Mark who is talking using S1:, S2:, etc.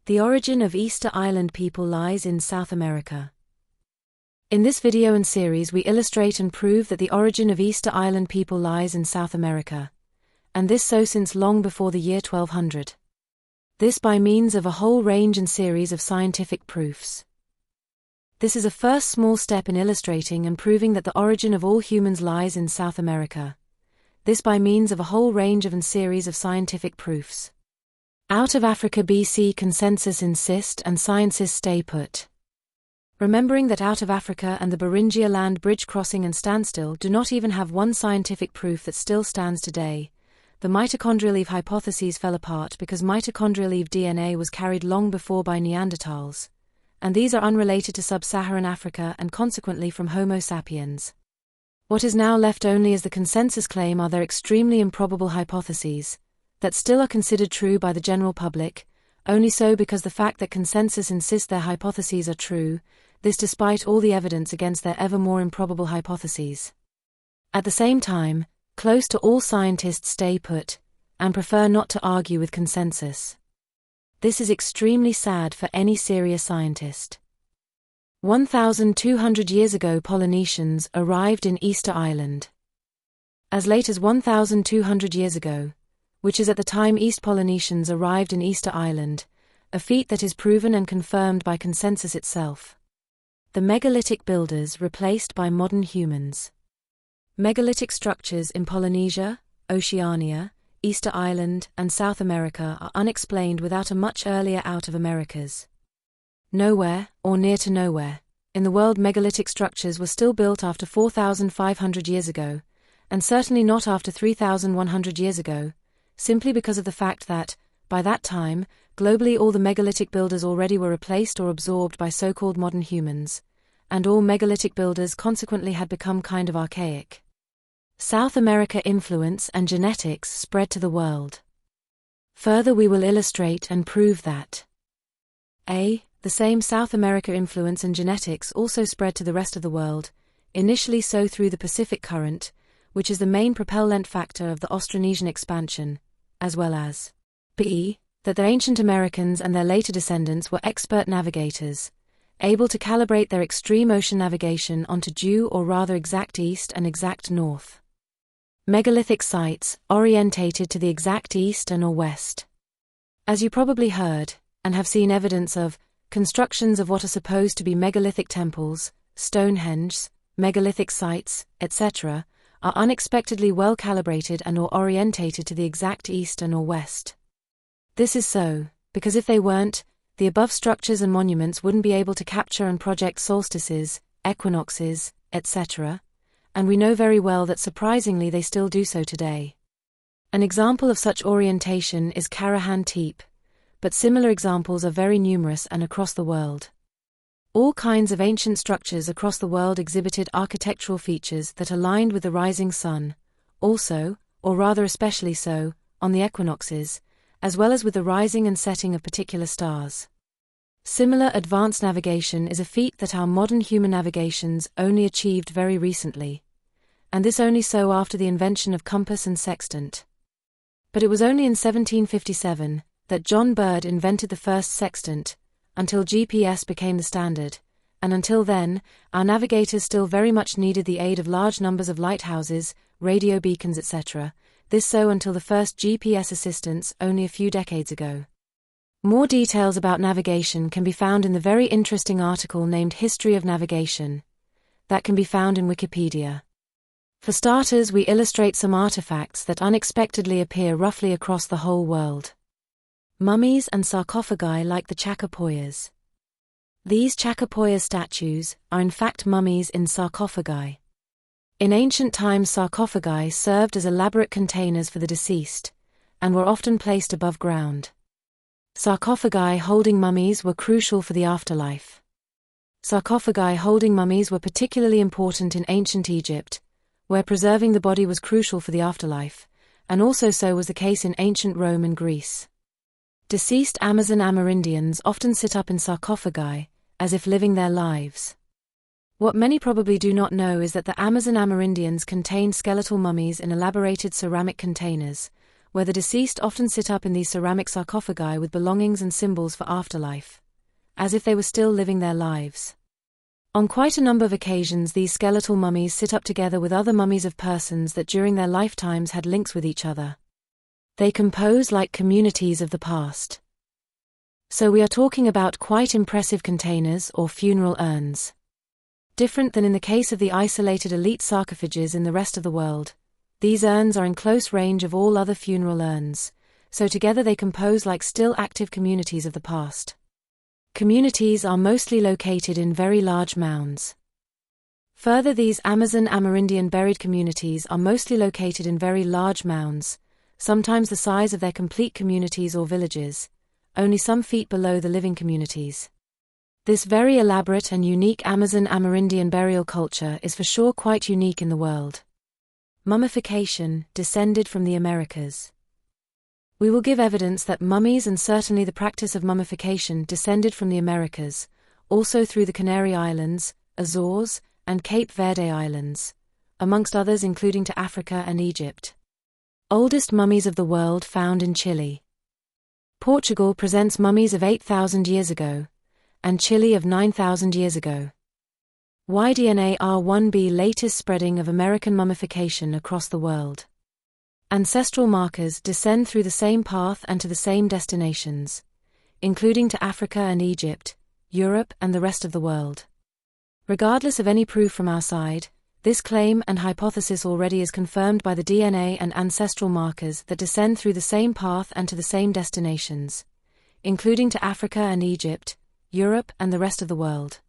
S1: The origin of Easter Island people lies in South America. In this video and series we illustrate and prove that the origin of Easter Island people lies in South America, and this so since long before the year 1200. This by means of a whole range and series of scientific proofs. This is a first small step in illustrating and proving that the origin of all humans lies in South America. This by means of a whole range of and series of scientific proofs. Out of Africa BC consensus insist and scientists stay put. Remembering that out of Africa and the Beringia Land Bridge crossing and standstill do not even have one scientific proof that still stands today, the Mitochondrial Eve hypotheses fell apart because Mitochondrial Eve DNA was carried long before by Neanderthals, and these are unrelated to Sub Saharan Africa and consequently from Homo Sapiens. What is now left only as the consensus claim are their extremely improbable hypotheses, that still are considered true by the general public, only so because the fact that consensus insists their hypotheses are true, this despite all the evidence against their ever more improbable hypotheses. At the same time, close to all scientists stay put, and prefer not to argue with consensus. This is extremely sad for any serious scientist. 1,200 years ago Polynesians arrived in Easter Island. As late as 1,200 years ago, which is at the time East Polynesians arrived in Easter Island, a feat that is proven and confirmed by consensus itself. The megalithic builders replaced by modern humans. Megalithic structures in Polynesia, Oceania, Easter Island, and South America are unexplained without a much earlier out of Americas. Nowhere, or near to nowhere, in the world megalithic structures were still built after 4,500 years ago, and certainly not after 3,100 years ago, simply because of the fact that, by that time, globally all the megalithic builders already were replaced or absorbed by so-called modern humans, and all megalithic builders consequently had become kind of archaic. South America influence and genetics spread to the world. Further we will illustrate and prove that a. The same South America influence and genetics also spread to the rest of the world, initially so through the Pacific Current, which is the main propellant factor of the Austronesian expansion, as well as b. That the ancient Americans and their later descendants were expert navigators, able to calibrate their extreme ocean navigation onto due or rather exact east and exact north. Megalithic sites, orientated to the exact east and or west. As you probably heard, and have seen evidence of, constructions of what are supposed to be megalithic temples, Stonehenge, megalithic sites, etc., are unexpectedly well calibrated and or orientated to the exact east and or west. This is so, because if they weren't, the above structures and monuments wouldn't be able to capture and project solstices, equinoxes, etc., and we know very well that surprisingly they still do so today. An example of such orientation is Karahan Tepe, but similar examples are very numerous and across the world. All kinds of ancient structures across the world exhibited architectural features that aligned with the rising sun, also, or rather especially so, on the equinoxes, as well as with the rising and setting of particular stars. Similar advanced navigation is a feat that our modern human navigations only achieved very recently, and this only so after the invention of compass and sextant. But it was only in 1757 that John Bird invented the first sextant, until GPS became the standard, and until then, our navigators still very much needed the aid of large numbers of lighthouses, radio beacons etc., this so until the first GPS assistance only a few decades ago. More details about navigation can be found in the very interesting article named History of Navigation, that can be found in Wikipedia. For starters, we illustrate some artifacts that unexpectedly appear roughly across the whole world. Mummies and sarcophagi like the Chachapoyas. These Chachapoyas statues are in fact mummies in sarcophagi. In ancient times sarcophagi served as elaborate containers for the deceased, and were often placed above ground. Sarcophagi holding mummies were crucial for the afterlife. Sarcophagi holding mummies were particularly important in ancient Egypt, where preserving the body was crucial for the afterlife, and also so was the case in ancient Rome and Greece. Deceased Amazon Amerindians often sit up in sarcophagi, as if living their lives. What many probably do not know is that the Amazon Amerindians contained skeletal mummies in elaborated ceramic containers, where the deceased often sit up in these ceramic sarcophagi with belongings and symbols for afterlife, as if they were still living their lives. On quite a number of occasions, these skeletal mummies sit up together with other mummies of persons that during their lifetimes had links with each other. They compose like communities of the past. So we are talking about quite impressive containers or funeral urns. Different than in the case of the isolated elite sarcophages in the rest of the world, these urns are in close range of all other funeral urns, so together they compose like still active communities of the past. Communities are mostly located in very large mounds. Further, these Amerindian buried communities are mostly located in very large mounds, sometimes the size of their complete communities or villages, only some feet below the living communities. This very elaborate and unique Amerindian burial culture is for sure quite unique in the world. Mummification, descended from the Americas. We will give evidence that mummies and certainly the practice of mummification descended from the Americas, also through the Canary Islands, Azores, and Cape Verde Islands, amongst others including to Africa and Egypt. Oldest mummies of the world found in Chile. Portugal presents mummies of 8,000 years ago, and Chile of 9,000 years ago. Y-DNA R1b latest spreading of American mummification across the world. Ancestral markers descend through the same path and to the same destinations, including to Africa and Egypt, Europe and the rest of the world. Regardless of any proof from our side, this claim and hypothesis already is confirmed by the DNA and ancestral markers that descend through the same path and to the same destinations, including to Africa and Egypt, Europe and the rest of the world.